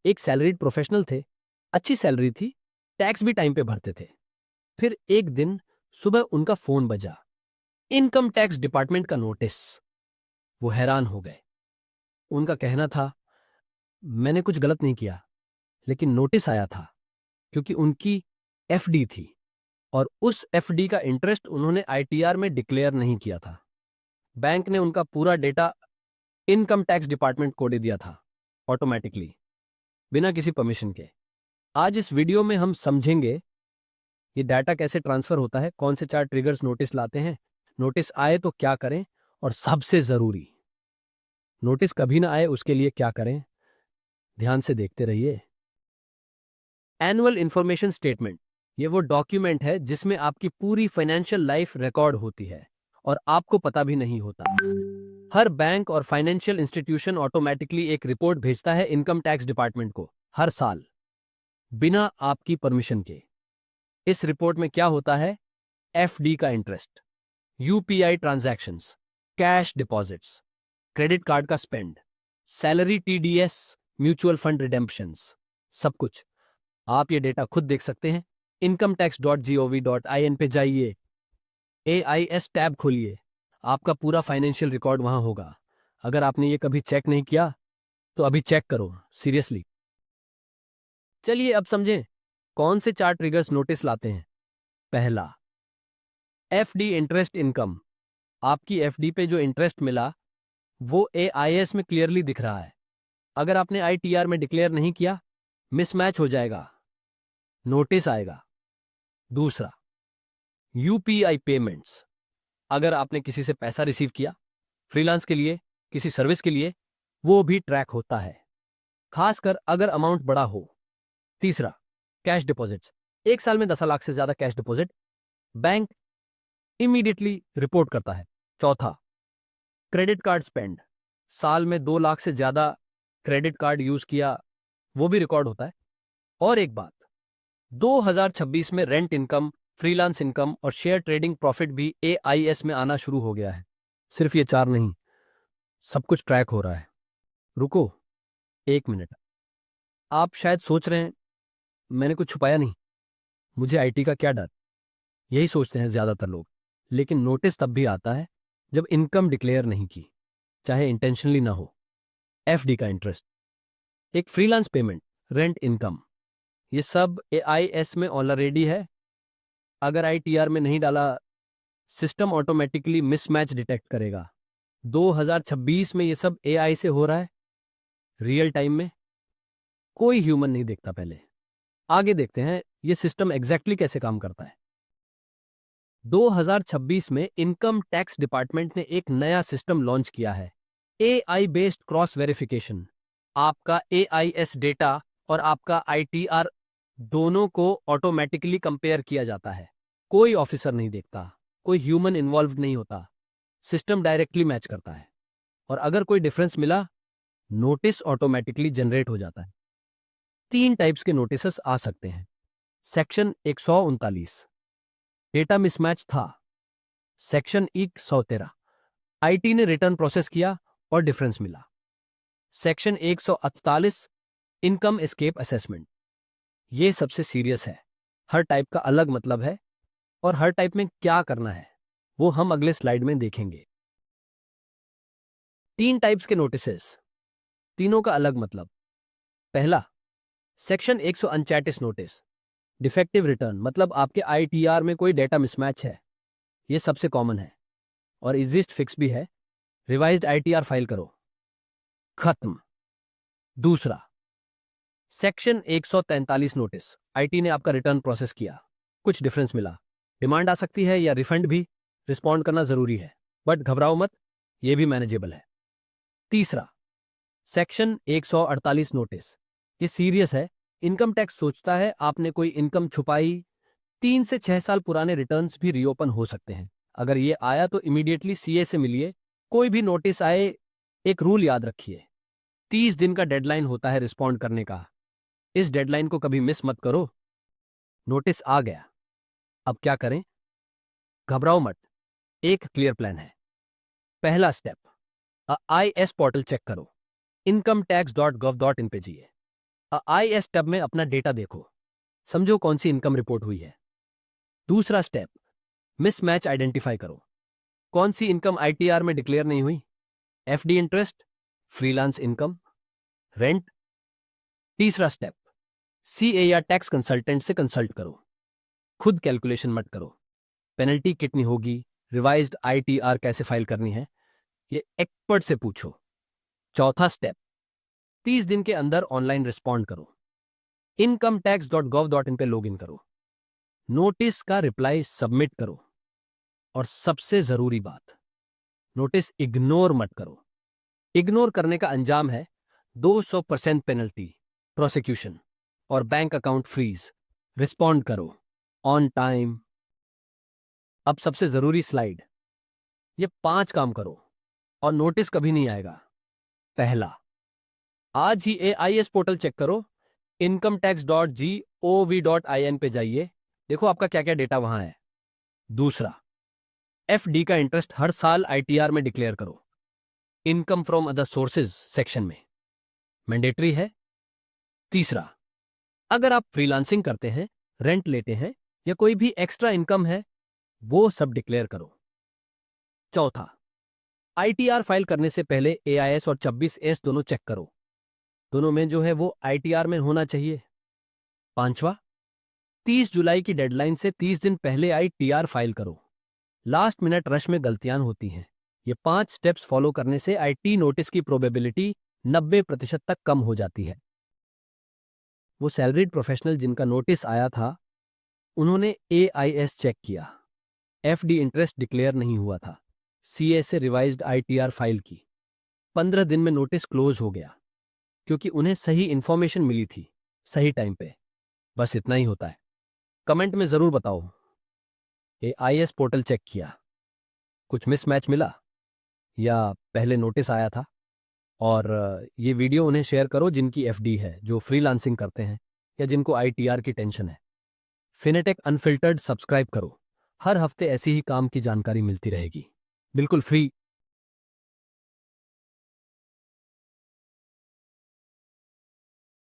एक salaried professional थे, अच्छी सैलरी थी, टैक्स भी टाइम पे भरते थे। फिर एक दिन सुबह उनका फोन बजा, इनकम टैक्स डिपार्टमेंट का नोटिस। वो हैरान हो गए। उनका कहना था, मैंने कुछ गलत नहीं किया, लेकिन नोटिस आया था क्योंकि उनकी एफडी थी और उस एफडी का इंटरेस्ट उन्होंने आईटीआर में डिक्लेयर नहीं किया था। बैंक ने उनका पूरा डेटा इनकम टैक्स डिपार्टमेंट को दे दिया था, ऑटोमेटिकली, बिना किसी परमिशन के। आज इस वीडियो में हम समझेंगे ये डाटा कैसे ट्रांसफर होता है, कौन से 4 ट्रिगर्स नोटिस लाते हैं, नोटिस आए तो क्या करें, और सबसे जरूरी, नोटिस कभी ना आए उसके लिए क्या करें। ध्यान से देखते रहिए। एनुअल इंफॉर्मेशन स्टेटमेंट, ये वो डॉक्यूमेंट है जिसमें आपकी पूरी फाइनेंशियल लाइफ रिकॉर्ड होती है और आपको पता भी नहीं होता। हर बैंक और फाइनेंशियल इंस्टीट्यूशन ऑटोमेटिकली एक रिपोर्ट भेजता है इनकम टैक्स डिपार्टमेंट को हर साल, बिना आपकी परमिशन के। इस रिपोर्ट में क्या होता है? एफडी का interest, UPI transactions, cash deposits, credit card का spend, salary TDS, mutual fund redemptions, सब कुछ। आप ये डेटा खुद देख सकते हैं। incometax.gov.in पे जाइए, AIS टैब खोलिए, आपका पूरा फाइनेंशियल रिकॉर्ड वहां होगा। अगर आपने ये कभी चेक नहीं किया तो अभी चेक करो, सीरियसली। चलिए अब समझें कौन से 4 ट्रिगर्स नोटिस लाते हैं। पहला, एफडी इंटरेस्ट इनकम। आपकी एफडी पे जो इंटरेस्ट मिला वो एआईएस में क्लियरली दिख रहा है। अगर आपने आईटीआर में डिक्लेयर नहीं किया, मिसमैच हो जाएगा, नोटिस आएगा। दूसरा, यूपीआई पेमेंट्स। अगर आपने किसी से पैसा रिसीव किया, फ्रीलांस के लिए, किसी सर्विस के लिए, वो भी ट्रैक होता है, खासकर अगर अमाउंट बड़ा हो। तीसरा, कैश डिपॉजिट्स। 1 साल में 10 लाख से ज्यादा cash deposit bank immediately report करता है। चौथा, क्रेडिट कार्ड स्पेंड। साल में 2 लाख से ज्यादा क्रेडिट कार्ड यूज किया, वो भी रिकॉर्ड होता है। और एक बात, 2026 में रेंट इनकम, फ्रीलांस इनकम और शेयर ट्रेडिंग प्रॉफिट भी एआईएस में आना शुरू हो गया है। सिर्फ ये 4 नहीं, सब कुछ ट्रैक हो रहा है। रुको 1 मिनट। आप शायद सोच रहे हैं, मैंने कुछ छुपाया नहीं, मुझे आईटी का क्या डर, यही सोचते हैं ज्यादातर लोग। लेकिन नोटिस तब भी आता है जब इनकम डिक्लेयर नहीं की, चाहे इंटेंशनली ना हो। एफडी का इंटरेस्ट, एक फ्रीलांस पेमेंट, रेंट इनकम, ये सब एआईएस में ऑलरेडी है। अगर आईटीआर में नहीं डाला, सिस्टम ऑटोमेटिकली मिसमैच डिटेक्ट करेगा। 2026 में ये सब एआई से हो रहा है, रियल टाइम में, कोई ह्यूमन नहीं देखता पहले। आगे देखते हैं ये सिस्टम एग्जैक्टली कैसे काम करता है। 2026 में इनकम टैक्स डिपार्टमेंट ने एक नया सिस्टम लॉन्च किया है, एआई बेस्ड क्रॉस वेरिफिकेशन। आपका एआईएस डेटा और आपका आईटीआर दोनों को ऑटोमेटिकली कंपेयर किया जाता है। कोई ऑफिसर नहीं देखता, कोई ह्यूमन इन्वॉल्व नहीं होता, सिस्टम डायरेक्टली मैच करता है। और अगर कोई डिफरेंस मिला, नोटिस ऑटोमेटिकली जनरेट हो जाता है। 3 टाइप्स के नोटिस आ सकते हैं। सेक्शन 139, डेटा मिसमैच था। सेक्शन 113, आईटी ने रिटर्न प्रोसेस किया और डिफरेंस मिला। Section 148, income escape assessment. ये सबसे सीरियस है, हर टाइप का अलग मतलब है और हर टाइप में क्या करना है वो हम अगले स्लाइड में देखेंगे। 3 टाइप्स के नोटिसेस, तीनों का अलग मतलब। पहला, सेक्शन 139 नोटिस, डिफेक्टिव रिटर्न, मतलब आपके आईटीआर में कोई डेटा मिसमैच है। ये सबसे कॉमन है और एग्जिस्ट फिक्स भी है। रिवाइज्ड आईटीआर फाइल करो, खत्म। दूसरा, सेक्शन 143 नोटिस, आईटी ने आपका रिटर्न प्रोसेस किया, कुछ डिफरेंस मिला, डिमांड आ सकती है या रिफंड भी, रिस्पॉन्ड करना जरूरी है, बट घबराओ मत, ये भी मैनेजेबल है। तीसरा, सेक्शन 148 नोटिस, ये सीरियस है। इनकम टैक्स सोचता है आपने कोई इनकम छुपाई, 3 से 6 साल पुराने रिटर्न्स भी रीओपन हो सकते हैं। अगर ये आया तो इमीडिएटली सीए से मिलिए। कोई भी नोटिस आए, एक रूल याद रखिए, 30 दिन का डेडलाइन होता है रिस्पॉन्ड करने का। इस डेडलाइन को कभी मिस मत करो। नोटिस आ गया, अब क्या करें? घबराओ मत, एक क्लियर प्लान है। पहला स्टेप, आईएस पोर्टल चेक करो, incometax.gov.in पे जाइए। IS टैब में अपना डेटा देखो, समझो कौन सी इनकम रिपोर्ट हुई है। दूसरा स्टेप, मिसमैच आइडेंटिफाई करो, कौन सी इनकम ITR में डिक्लेयर नहीं हुई, FD interest, freelance income, rent. तीसरा स्टेप, CA या टैक्स कंसल्टेंट से कंसल्ट करो, खुद कैलकुलेशन मत करो, पेनल्टी कितनी होगी, रिवाइज्ड ITR कैसे फाइल करनी है, ये एक्सपर्ट से पूछो। चौथा स्टेप, 30 दिन के अंदर ऑनलाइन रिस्पॉन्ड करो, incometax.gov.in पे लॉगिन करो, नोटिस का रिप्लाई सबमिट करो, और सबसे जरूरी बात, नोटिस इग्नोर मत करो। इग्नोर करने का अंजाम है 200% पेनल्टी, प्रोसिक्यूशन और बैंक अकाउंट फ्रीज। रिस्पॉन्ड करो ऑन टाइम। अब सबसे जरूरी स्लाइड, ये 5 काम करो और नोटिस कभी नहीं आएगा। पहला, आज ही AIS पोर्टल चेक करो, incometax.gov.in पे जाइए, देखो आपका क्या क्या डेटा वहां है। दूसरा, FD का इंटरेस्ट हर साल ITR में डिक्लेयर करो, income from other sources section में, मैंडेटरी है। तीसरा, अगर आप फ्रीलांसिंग करते हैं, रेंट लेते हैं या कोई भी एक्स्ट्रा इनकम है, वो सब डिक्लेयर करो। चौथा, ITR फाइल करने से पहले AIS और 26S दोनों चेक करो, दोनों में जो है वो ITR में होना चाहिए। पांचवा, 30 जुलाई की डेडलाइन से 30 दिन पहले ITR फाइल करो, लास्ट मिनट रश में गलतियां होती हैं। ये 5 स्टेप्स फॉलो करने से IT नोटिस की प्रोबेबिलिटी 90% तक कम हो जाती है। वो सैलरीड प्रोफेशनल जिनका नोटिस आया था, उन्होंने AIS चेक किया, FD इंटरेस्ट डिक्लेयर नहीं हुआ था, CA से रिवाइज्ड ITR फाइल की, 15 दिन में नोटिस क्लोज हो गया, क्योंकि उन्हें सही इंफॉर्मेशन मिली थी, सही टाइम पे। बस इतना ही होता है। कमेंट में जरूर बताओ, AIS पोर्टल चेक किया, कुछ मिसमैच मिला, या पहले नोटिस आया था। और ये वीडियो उन्हें शेयर करो जिनकी FD है, जो फ्रीलांसिंग करते हैं या जिनको ITR की टेंशन है। फिनेटेक अनफिल्टर्ड सब्सक्राइब करो, हर हफ्ते ऐसी ही काम की जानकारी मिलती रहेगी, बिल्कुल फ्री।